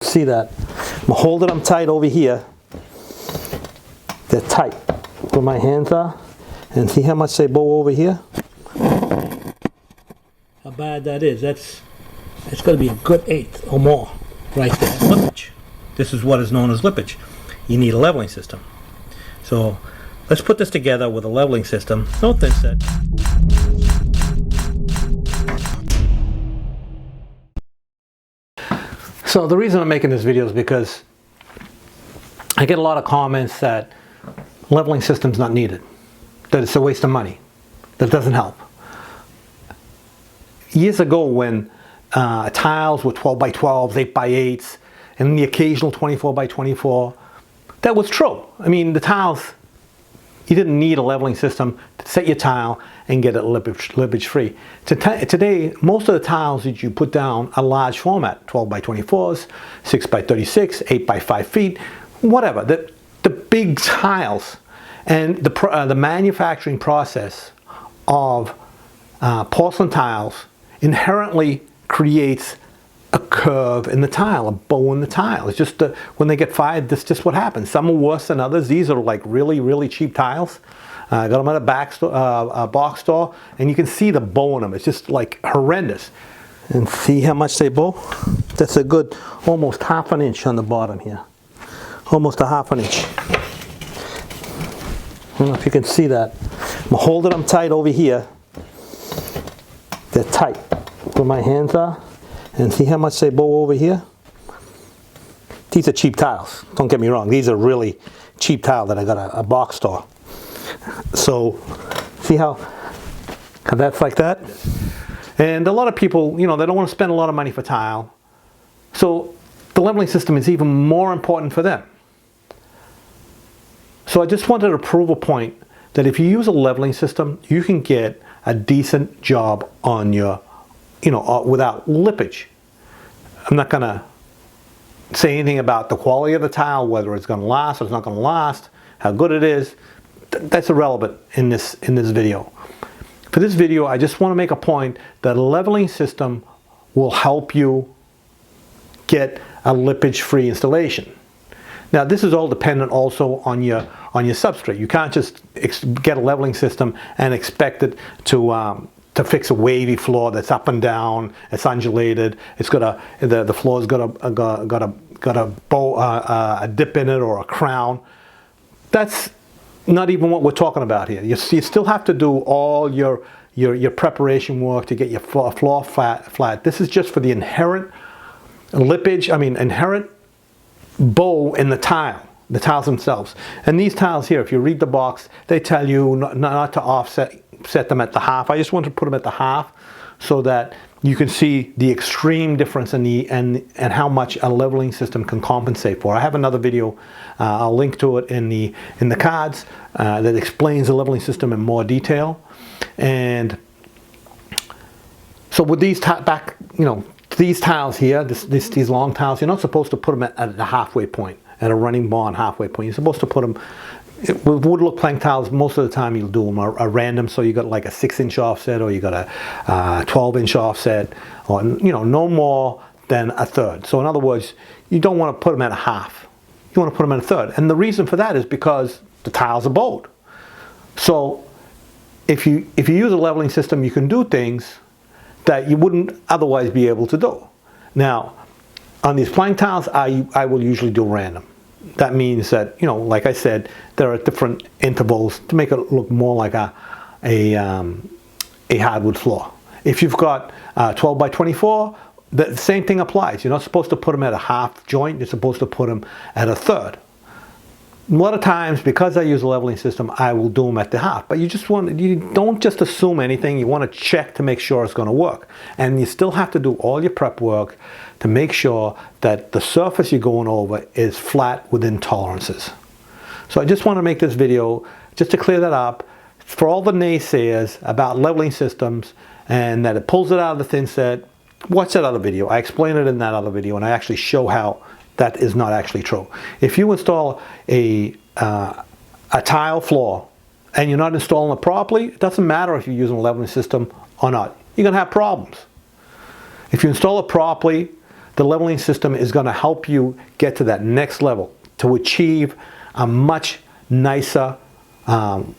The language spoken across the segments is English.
See that? I'm holding them tight over here. They're tight where my hands are. And see how much they bow over here? How bad that is. It's going to be a good 1/8 or more right there. Lippage. This is what is known as lippage. You need a leveling system. So let's put this together with a leveling system. Note this, that so the reason I'm making this video is because I get a lot of comments that leveling system's not needed, that it's a waste of money, that doesn't help. Years ago when tiles were 12 by 12s, 8 by 8s, and the occasional 24 by 24, that was true. I mean, the tiles, you didn't need a leveling system to set your tile and get it lippage free. Today, most of the tiles that you put down are large format, 12 by 24s, 6 by 36, 8 by 5 feet, whatever. The big tiles and the manufacturing process of porcelain tiles inherently creates a curve in the tile, a bow in the tile. It's just when they get fired, that's just what happens. Some are worse than others. These are like really, really cheap tiles. I got them at a box store, and you can see the bow in them. It's just like horrendous. And see how much they bow? That's a good almost 1/2 inch on the bottom here. Almost a 1/2 inch. I don't know if you can see that. I'm holding them tight over here. They're tight where my hands are. And see how much they bow over here? These are cheap tiles. Don't get me wrong. These are really cheap tile that I got at a box store. So see how that's like that? And a lot of people, you know, they don't want to spend a lot of money for tile. So the leveling system is even more important for them. So I just wanted to prove a point that if you use a leveling system, you can get a decent job on your, you know, without lippage. I'm not going to say anything about the quality of the tile, whether it's going to last or it's not going to last, how good it is. That's irrelevant in this video. For this video, I just want to make a point that a leveling system will help you get a lippage-free installation. Now, this is all dependent also on your substrate. You can't just get a leveling system and expect it to fix a wavy floor that's up and down, it's undulated, it's got the floor's got a bow, a dip in it or a crown. That's not even what we're talking about here. You still have to do all your preparation work to get your floor flat. This is just for the inherent lippage, inherent bow in the tiles themselves. And these tiles here, if you read the box, they tell you not to set them at the half. I just want to put them at the half so that you can see the extreme difference in and how much a leveling system can compensate for. I have another video, I'll link to it in the cards, that explains the leveling system in more detail. And so with these these tiles here, these long tiles, you're not supposed to put them at the halfway point, at a running bond halfway point. You're supposed to put them, with wood look plank tiles, most of the time you'll do them a random, so you got like a 6-inch offset, or you got a 12-inch offset, or no more than a third. So in other words, you don't want to put them at a half. You want to put them at a third. And the reason for that is because the tiles are bowed. So if you use a leveling system, you can do things that you wouldn't otherwise be able to do. Now, on these plank tiles, I will usually do random. That means that, like I said, there are different intervals to make it look more like a hardwood floor. If you've got 12 by 24, the same thing applies. You're not supposed to put them at a half joint, you're supposed to put them at a third. A lot of times, because I use a leveling system, I will do them at the half. But you don't just assume anything. You want to check to make sure it's going to work. And you still have to do all your prep work to make sure that the surface you're going over is flat within tolerances. So I just want to make this video just to clear that up for all the naysayers about leveling systems and that it pulls it out of the thin set. Watch that other video. I explain it in that other video, and I actually show how that is not actually true. If you install a tile floor and you're not installing it properly, it doesn't matter if you're using a leveling system or not. You're going to have problems. If you install it properly, the leveling system is going to help you get to that next level to achieve a much nicer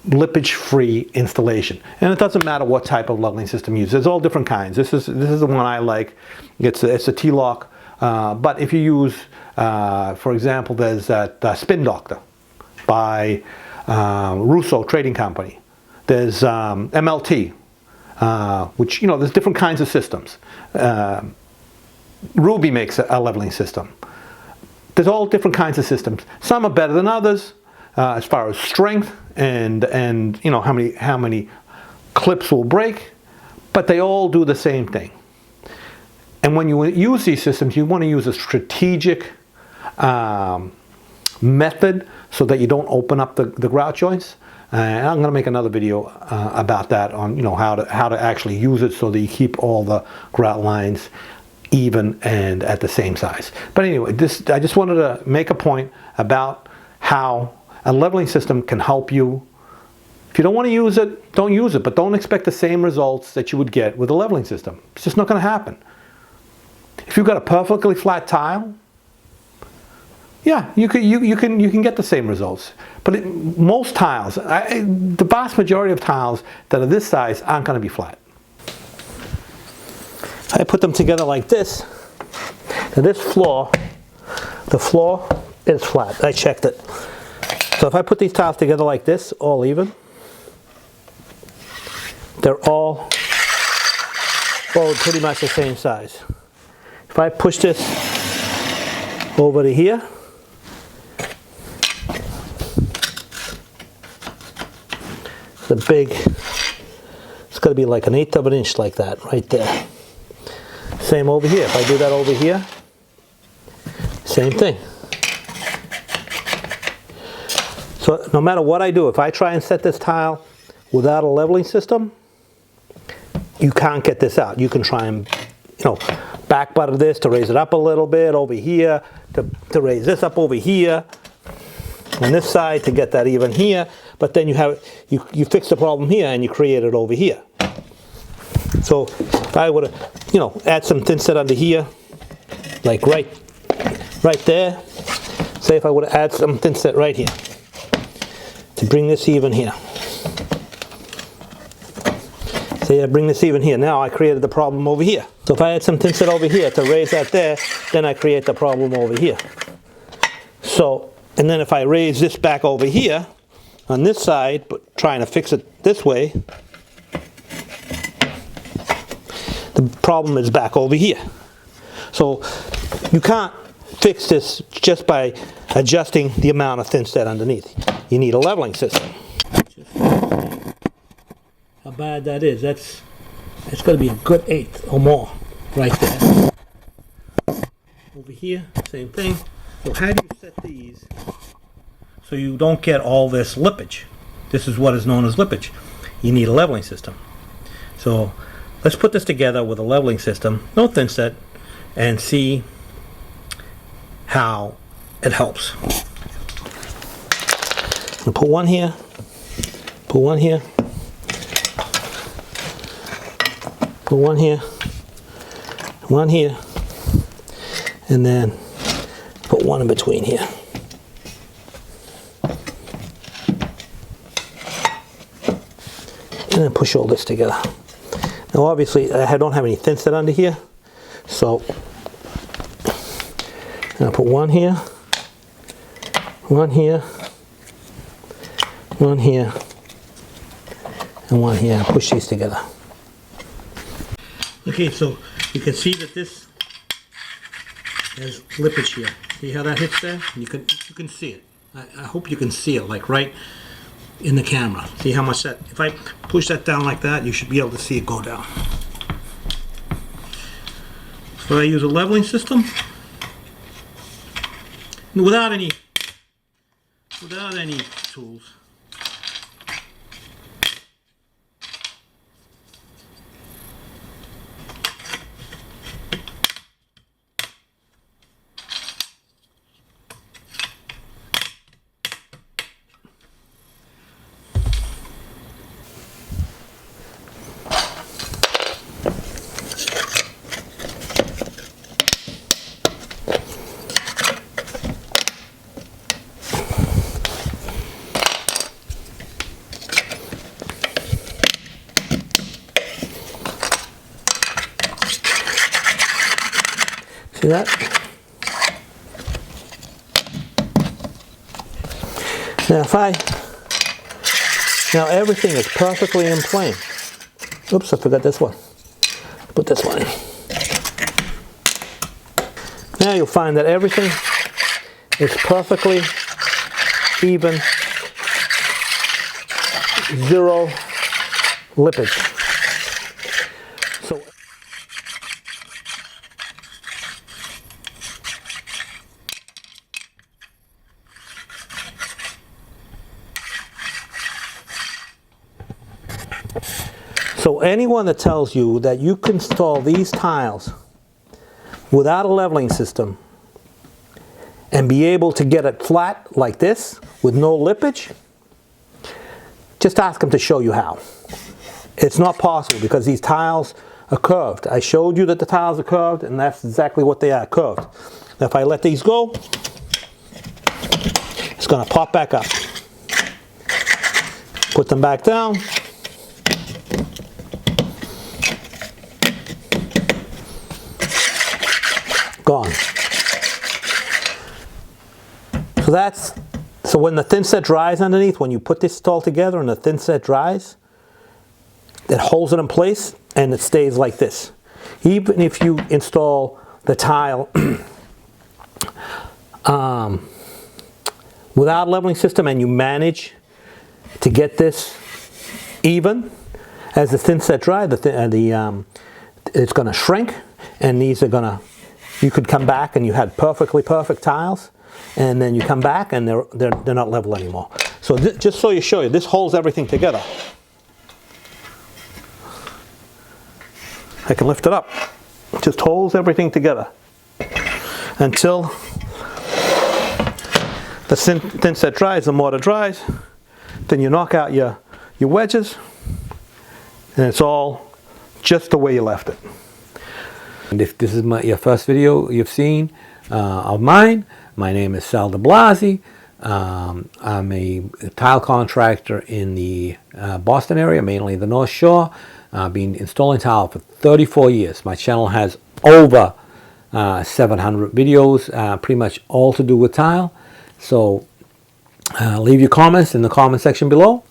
lippage-free installation. And it doesn't matter what type of leveling system you use. There's all different kinds. This is the one I like. It's a T-lock. But if you use, for example, there's that Spin Doctor by Russo Trading Company. There's MLT, which, you know, there's different kinds of systems. Ruby makes a leveling system. There's all different kinds of systems. Some are better than others as far as strength and you know how many clips will break, but they all do the same thing. And when you use these systems, you want to use a strategic method so that you don't open up the grout joints. And I'm going to make another video about that, on, you know, how to actually use it so that you keep all the grout lines even and at the same size. But anyway, I just wanted to make a point about how a leveling system can help you. If you don't want to use it, don't use it, but don't expect the same results that you would get with a leveling system. It's just not going to happen. If you've got a perfectly flat tile, yeah, you can get the same results. But most tiles, the vast majority of tiles that are this size aren't going to be flat. I put them together like this. Now this floor, the floor is flat. I checked it. So if I put these tiles together like this, all even, they're all pretty much the same size. If I push this over to here, it's going to be like an 1/8 of an inch like that right there. Same over here. If I do that over here, same thing. So no matter what I do, if I try and set this tile without a leveling system, you can't get this out. You can try and, you know, back butter this to raise it up a little bit over here, to raise this up over here on this side to get that even here, but then you fix the problem here and you create it over here. So if I would, you know, add some thin set under here, like right there. Say if I would add some thin set right here to bring this even here. Say I bring this even here. Now I created the problem over here. So if I add some thin set over here to raise that there, then I create the problem over here. So, and then if I raise this back over here on this side, but trying to fix it this way, the problem is back over here. So you can't fix this just by adjusting the amount of thin set underneath. You need a leveling system. How bad that is, it's going to be a good 1/8 or more right there. Over here, same thing. So how do you set these so you don't get all this lippage? This is what is known as lippage. You need a leveling system. So let's put this together with a leveling system, no thin set, and see how it helps. I'll put one here, put one here, put one here, one here, and then put one in between here. And then push all this together. Now obviously I don't have any thin set under here, so I'll put one here, one here, one here, and one here. Push these together. Okay, so you can see that this has lippage here. See how that hits there? You can see it. I hope you can see it, like right in the camera. See how much that, if I push that down like that, you should be able to see it go down. So I use a leveling system without any tools. See that? Now everything is perfectly in plane. Oops, I forgot this one. Put this one in. Now you'll find that everything is perfectly even, zero lippage. So anyone that tells you that you can install these tiles without a leveling system and be able to get it flat like this with no lippage, just ask them to show you how. It's not possible because these tiles are curved. I showed you that the tiles are curved, and that's exactly what they are, curved. Now if I let these go, it's going to pop back up. Put them back down. Gone. So when the thin set dries underneath, when you put this all together and the thin set dries, it holds it in place and it stays like this. Even if you install the tile without a leveling system and you manage to get this even, as the thin set dry, it's going to shrink, and these are going to, you could come back and you had perfectly perfect tiles, and then you come back and they're not level anymore. So just so you show you, this holds everything together. I can lift it up. It just holds everything together until the thin set dries, the mortar dries. Then you knock out your wedges, and it's all just the way you left it. And if this is your first video you've seen of mine, my name is Sal de Blasi. I'm a tile contractor in the Boston area, mainly the North Shore. I've been installing tile for 34 years. My channel has over 700 videos, pretty much all to do with tile. So leave your comments in the comment section below.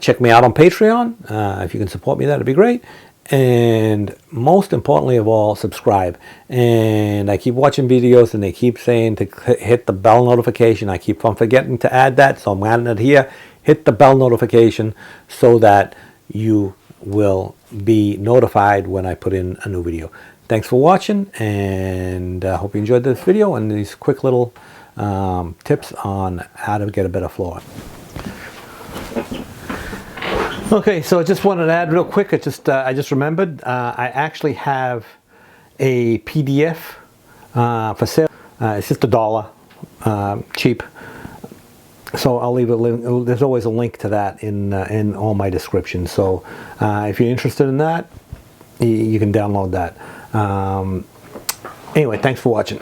Check me out on Patreon. If you can support me, that'd be great. And most importantly of all, subscribe. And I keep watching videos and they keep saying to hit the bell notification. I keep on forgetting to add that, so I'm adding it here. Hit the bell notification so that you will be notified when I put in a new video. Thanks for watching, and I hope you enjoyed this video and these quick little tips on how to get a better floor. Okay, so I just wanted to add real quick, I just remembered, I actually have a PDF for sale. It's just $1, cheap. So I'll leave a link. There's always a link to that in all my descriptions. So if you're interested in that, you can download that. Anyway, thanks for watching.